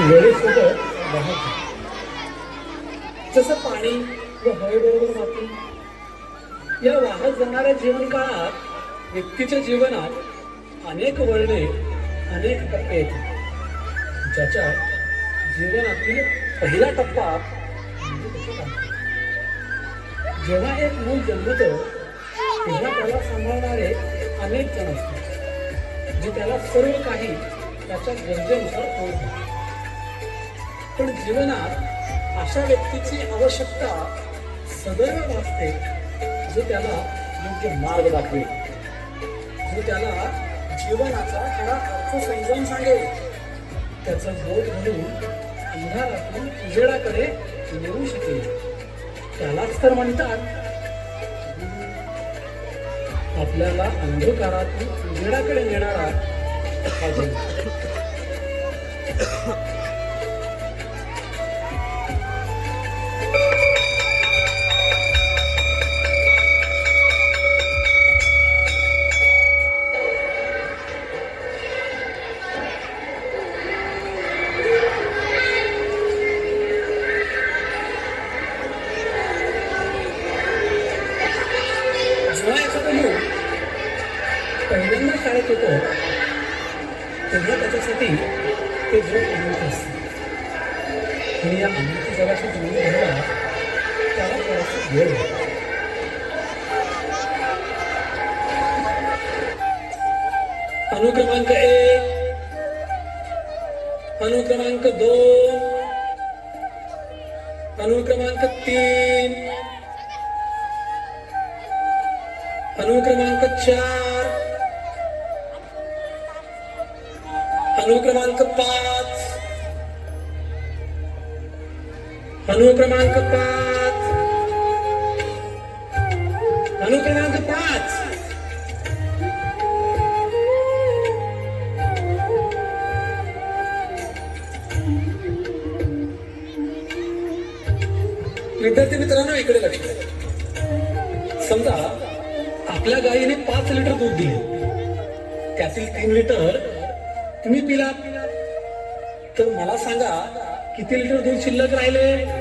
वेळेसोबत वाहत जसं पाणी व हवेबरोबर माती, या वाहत जाणाऱ्या जीवनकाळात व्यक्तीच्या जीवनात अनेक वळणे, अनेक टप्पे येतात. ज्याच्या जीवनातील पहिला टप्पा म्हणजे त्याचं बालपण. जेव्हा एक मूल जन्मतो तेव्हा त्याला सांभाळणारे अनेक जण असतात, जे त्याला सर्व काही त्याच्या गरजेनुसार ओळखतात. पण जीवनात अशा व्यक्तीची आवश्यकता सदैव भासते, जो त्याला योग्य मार्ग दाखवेल, जो त्याला जीवनाचा खरा अर्थ समजावून सांगेल, त्याचा बोध म्हणून अंधारातून उजेडाकडे नेऊ शकेल. त्यालाच तर म्हणतात आपल्याला अंधकारातून उजेडाकडे नेणारा हा जन्म. जेव्हा एखादा मूल पहिल्यांदा शाळेत येतो तेव्हा त्याच्यासाठी ते जग अनंत असते. आणि या अनंत जगाशी जुळून घ्यायला त्याला थोडासा वेळ लागतो. अनुक्रमांक 1, अनुक्रमांक 2, अनुक्रमांक 3, अनुक्रमांक 4, अनुक्रमांक 5, अनुक्रमांक 5, अनुक्रमांक 5. विद्यार्थी मित्रांनो, इकडे लक्ष द्या. समजा आपल्या गायीने 5 लिटर दूध दिले, त्यातील 3 लिटर तुम्ही पिलात, तर मला सांगा किती लिटर दूध शिल्लक राहिले?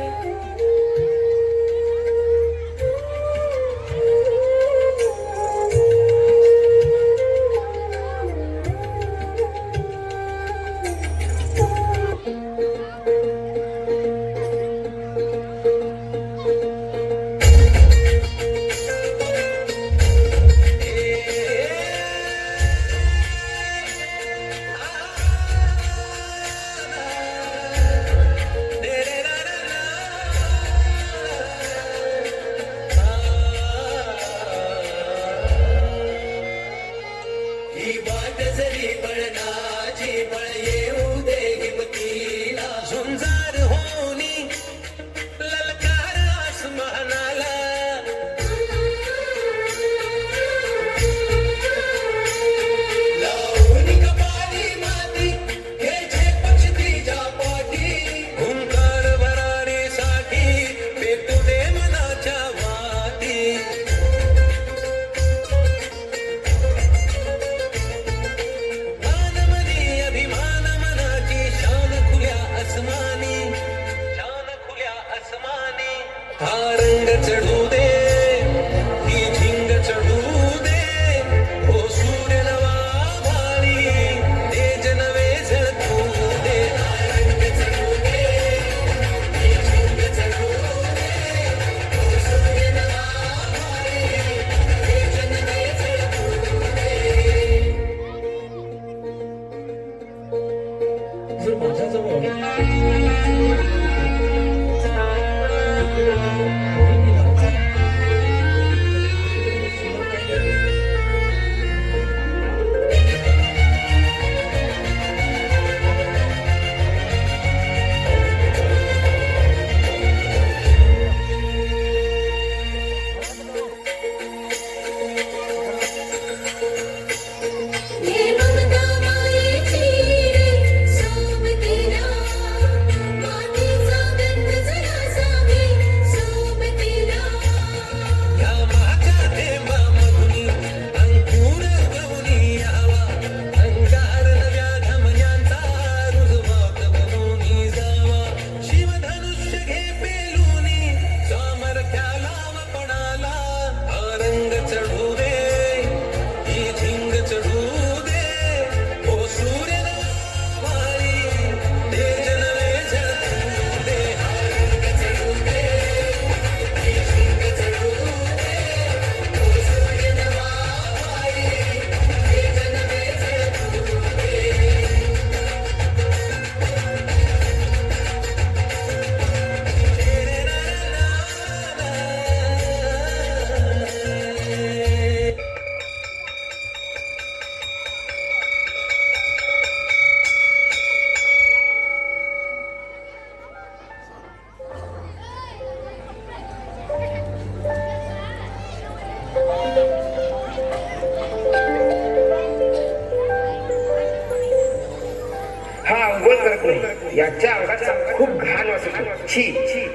अंघोळ करत नाही. याच्या अंगात खूप घाण वाटत. छी.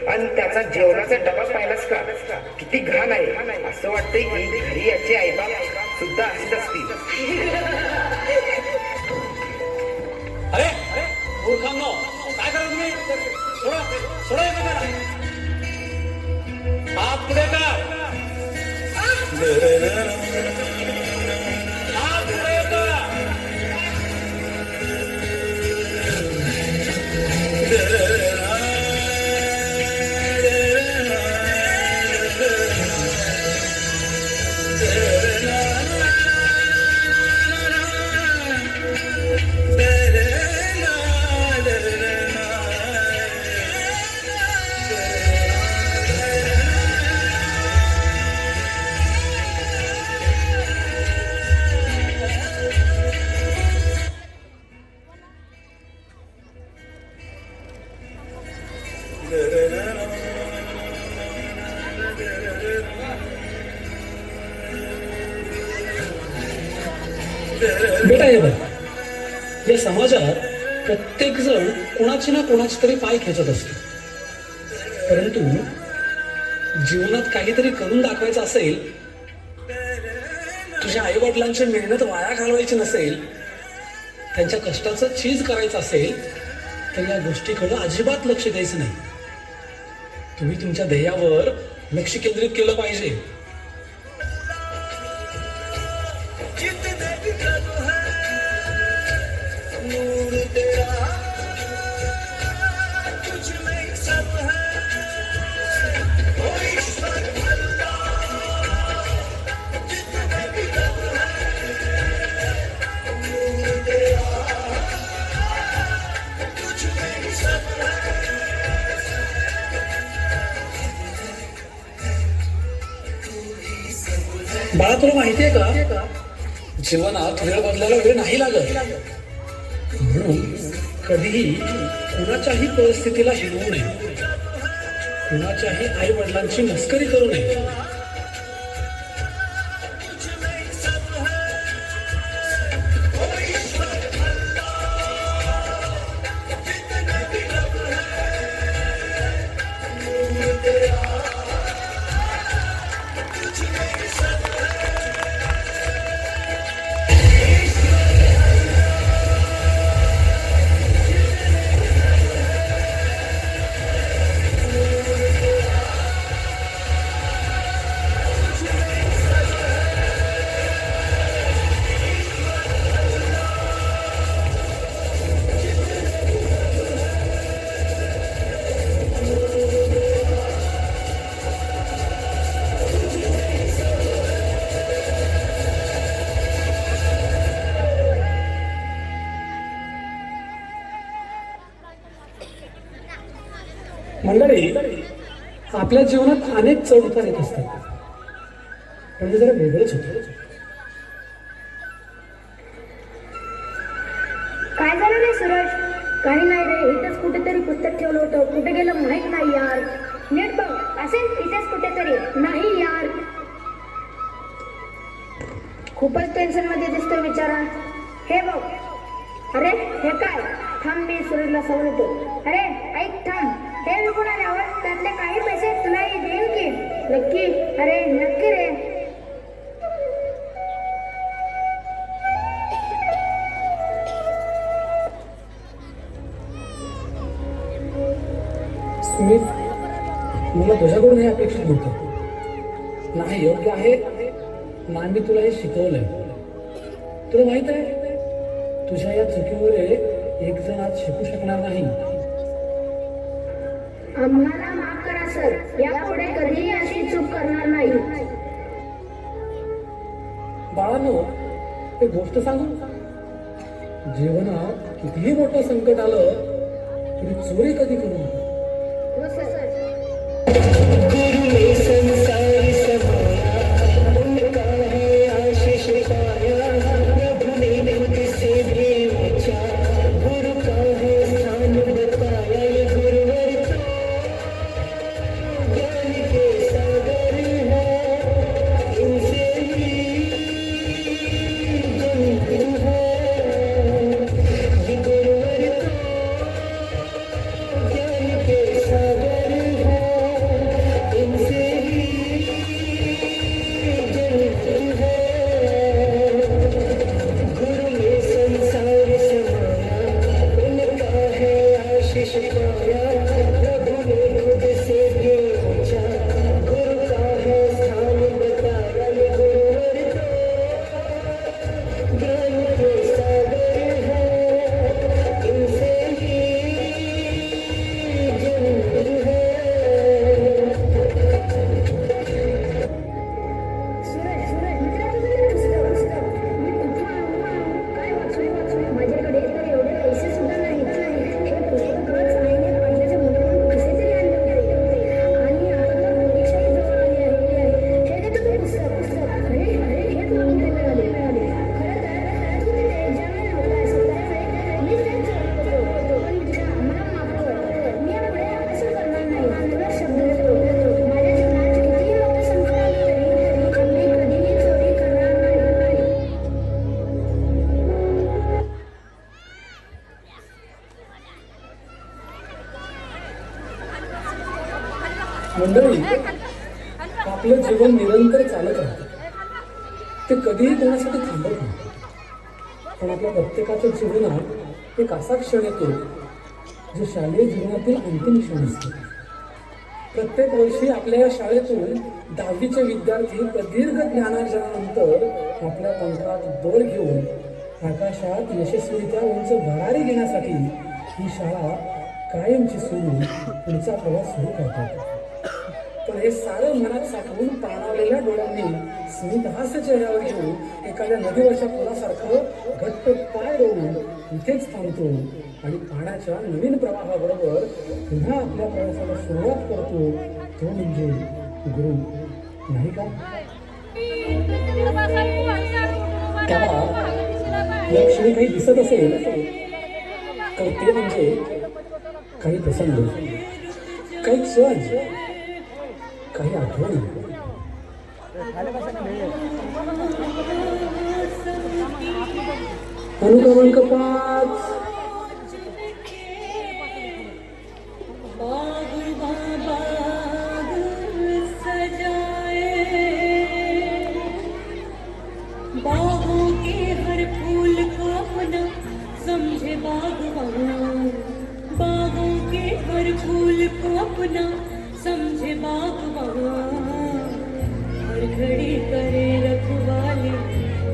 आणि त्याचा जेवणाचा डबा पाहिलास का, किती घाण आहे. असं वाटतंय की घरी याचे आईबाप सुद्धा असेच असतील. अरे मूर्खांनो, काय करा तुम्ही? सोडा सोडा एकमेकांना. हात पुढे कर. हात पुढे कर. बेटा हे बघ, या समाजात प्रत्येक जण कोणाची ना कोणाची तरी पाय खेचत असतो. परंतु जीवनात काहीतरी करून दाखवायचं असेल, तुझ्या आई वडिलांची मेहनत वाया घालवायची नसेल, त्यांच्या कष्टाचं चीज करायचं असेल, तर या गोष्टीकडे अजिबात लक्ष द्यायचं नाही. तुम्ही तुमच्या ध्येयावर लक्ष केंद्रित केलं पाहिजे. बाळा, तुला माहितीये का, जीवनात वेळ बदलायला वेळ नाही लागत. म्हणून कधीही कुणाच्याही परिस्थितीला हिरवू नये, कुणाच्याही आई वडिलांची मस्करी करू नये. मंडळी, आपल्या जीवनात अनेक चढ उतार येत असतात, पण ते जरा वेगळंच होतं. काय झालं रे सूरज? काही नाही रे, इथंच कुठेतरी पुस्तक ठेवलं होतं, कुठे गेलं माहित नाही यार. नीट बघ, असेल इथेच कुठेतरी. नाही यार, खूपच टेन्शन मध्ये दिसतोय बिचारा. हे बघ, अरे हे काय? थांब, मी सूरजला सांगतो. अरे ऐक, थांब, हे विकून आल्यावर त्यातले काही पैसे तुलाही देईन की. नक्की? अरे नक्की रे. स्मित, मला तुझ्याकडून हे अपेक्षित नव्हतं. नाही योग्य आहे ना, मी तुला हे शिकवलंय. तुला माहित आहे, तुझ्या या चुकीमुळे एक जण आज शिकू शकणार नाही. आम्हाला माफ करा सर, यापुढे कधीही अशी चूक करणार नाही. बाळांनो, एक गोष्ट सांगू, जीवनात कितीही मोठं संकट आलं तरी चोरी कधी करू नका. हो सर. माझ्याकडे तर एवढे पैसे सुद्धा नाहीत. हे पुस्तक रोज आईने पाण्याच्या बॉटलमधून कसे तरी आणले होते. आणि आता तर परीक्षाही जवळ आली आहे. हे घे तुम्ही पुस्तक. अरे हेच मागून ते मिळाले. खरं तर तू तिथे ज्यावेळेला होतास त्यावेळी मीच तेच करत होतो. पण विद्या, मला माफ कर. मी यापुढे असं करणार नाही. तुला शब्द देतो. माझ्या जीवनात कितीही मोठं संकट आलं तरी मी कधीही चोरी करणार नाही. मंडळी, आपलं जीवन निरंतर चालत राहतं. ते कधीही कोणासाठी थांबत नाही. पण आपल्या प्रत्येकाच्या जीवनात एक असा क्षण येतो जो शालेय जीवनातील अंतिम क्षण असतो. प्रत्येक वर्षी आपल्या या शाळेतून 10वीचे विद्यार्थी प्रदीर्घ ज्ञानार्जनानंतर आपल्या पंखात बळ घेऊन आकाशात यशस्वीरित्या उंच भरारी घेण्यासाठी ही शाळा कायमची सोडून पुढचा प्रवास सुरू करतात. पण हे सारं मनात साठवून पाणावलेल्या डोळ्यांनी स्मित हास्य चेहऱ्यावर घेऊन एखाद्या नदीवरच्या पुलासारखं घट्ट पाय रोवून इथेच थांबतो आणि पाण्याच्या नवीन प्रवाहाबरोबर पुन्हा आपल्या प्रवासाला सुरुवात करतो. तो म्हणजे गुरु, नाही का? त्याला या क्षणी काही दिसत असेल तर ते म्हणजे काही प्रसंग, काही क्षण, काही आठवणी. अनुक्रमांक 5. बागों के हर फूल को अपना समझे बागवान. बागों के हर फूल को अपना समझे बागवान. हर घड़ी करे रखवाली,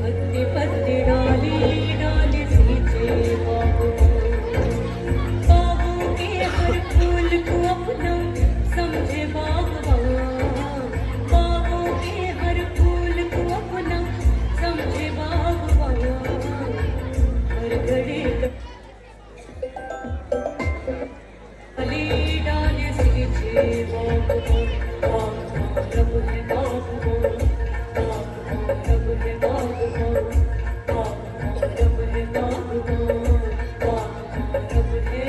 पत्ते पत्ते डाली डाली सींचे बागवान. बागों के हर फूल को अपना समझे बागवान. बागों के हर फूल को अपना समझे बागवान. हर घड़ी डाली डाली सींचे बागवान. बागवान रब है बागवान. बागवान रब है बागवान. बागवान रब है बागवान. बागवान रब है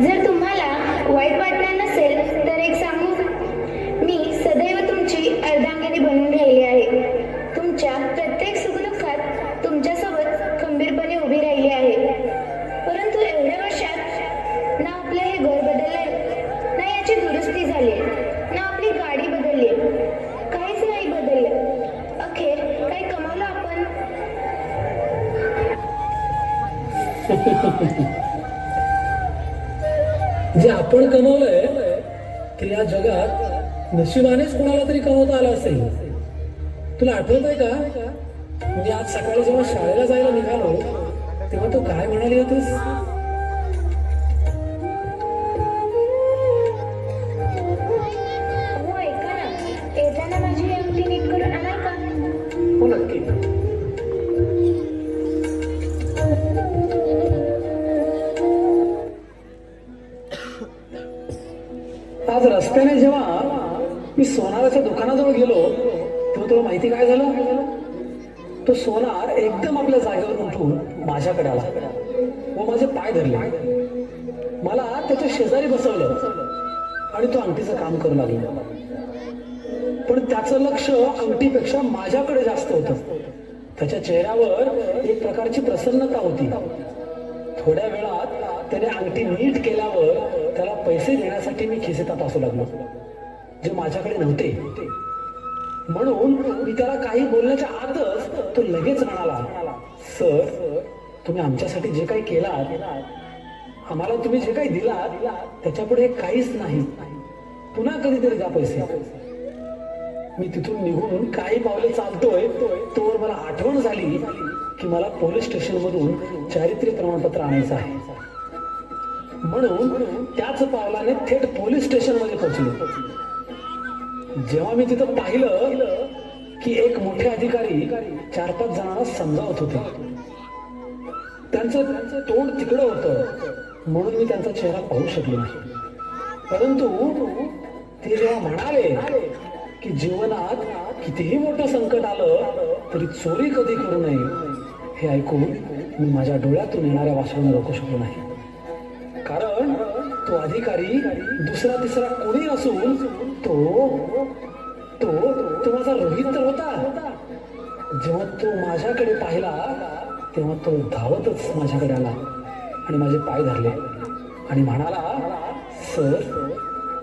जर तुम्हाला वाईट वाटणार नसेल तर एक सांगू, मी सदैव तुमची अर्धांगिनी बनून राहिली आहे. तुमच्या प्रत्येक सुखदुःखात तुमच्यासोबत खंबीरपणे उभी राहिली आहे. परंतु एवढ्या वर्षात ना आपलं हे घर बदललंय, ना याची दुरुस्ती झाली, ना आपली गाडी बदलली, काहीच नाही बदललं. अखेर काही कमावलं आपण. जे आपण कमवलंय ते या जगात नशिबानेच कोणाला तरी कमवता आलं असेल. तुला आठवत आहे का, मी आज सकाळी जेव्हा शाळेला जायला निघालो तेव्हा तू काय म्हणाली होतीस? हो ऐका ना, येताना माझी ही अंगठी नीट करून आणाल का? हो नक्की. आज रस्त्याने जेव्हा मी सोनाराच्या दुकानाजवळ गेलो तेव्हा तुला माहिती काय झालं? तो सोनार एकदम आपल्या जागेवर उठून माझ्याकडे आला व माझे पाय धरले. मला त्याच्या शेजारी बसवलं आणि तो अंगठीचं काम करू लागला. पण त्याचं लक्ष अंगठीपेक्षा माझ्याकडे जास्त होतं. त्याच्या चेहऱ्यावर एक प्रकारची प्रसन्नता होती. थोड्या वेळात त्याने अंगठी नीट केल्यावर त्याला पैसे देण्यासाठी मी खिसे तपासू लागलो, जे माझ्याकडे नव्हते. म्हणून मी त्याला काही बोलण्याच्या आतच तो लगेच म्हणाला, सर, तुम्ही आमच्यासाठी जे काही केलात, आम्हाला तुम्ही जे काही दिलात, त्याच्यापुढे काहीच नाही. पुन्हा कधीतरी द्या पैसे. मी तिथून निघून काही पावले चालतोय तोवर मला आठवण झाली की मला पोलीस स्टेशन मधून चारित्र्य प्रमाणपत्र आणायचं आहे. म्हणून त्याच पावलाने थेट पोलीस स्टेशन मध्ये पोहोचलो. जेव्हा मी तिथं पाहिलं की एक मोठे अधिकारी 4-5 जणांना समजावत होते. त्यांचं तोंड तिकडं होतं म्हणून मी त्यांचा चेहरा पाहू शकलो नाही. परंतु ते जेव्हा म्हणाले की जीवनात कितीही मोठं संकट आलं तरी चोरी कधी करू नये, हे ऐकून मी माझ्या डोळ्यातून येणाऱ्या वासरूंना रोखू शकलो नाही. कारण तो अधिकारी दुसरा तिसरा कोणी नसून तो माझा रोहित तर होता. जेव्हा तो माझ्याकडे पाहिला तेव्हा तो धावतच माझ्याकडे आला आणि माझे पाय धरले आणि म्हणाला, सर,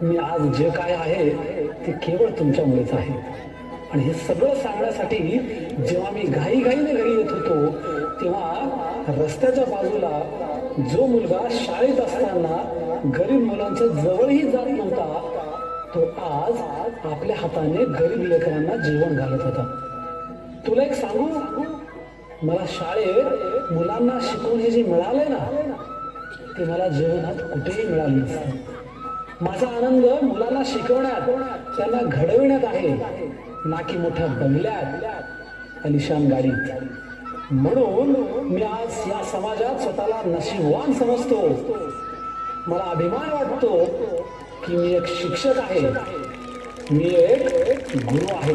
मी आज जे काय आहे ते केवळ तुमच्यामुळेच आहे. आणि हे सगळं सांगण्यासाठी जेव्हा मी घाईघाईने घरी येत होतो तेव्हा रस्त्याच्या बाजूला जो मुलगा शाळेत असताना गरीब मुलांच्या जवळही जात नव्हता, तो आज आपल्या हाताने गरीब लेकरांना जेवण घालत होता. तुला एक सांगू, मला शाळेत मुलांना शिकवून हे जे मिळालंय ना, ते मला जीवनात कुठेही मिळालं नसतं. माझा आनंद मुलांना शिकवण्यात, त्यांना घडविण्यात आहे, ना की मोठ्या बंगल्यात, अलिशान गाडीत. म्हणून मी आज या समाजात स्वतःला नशीबवान समजतो. मला अभिमान वाटतो की मी एक शिक्षक आहे, मी एक गुरु आहे.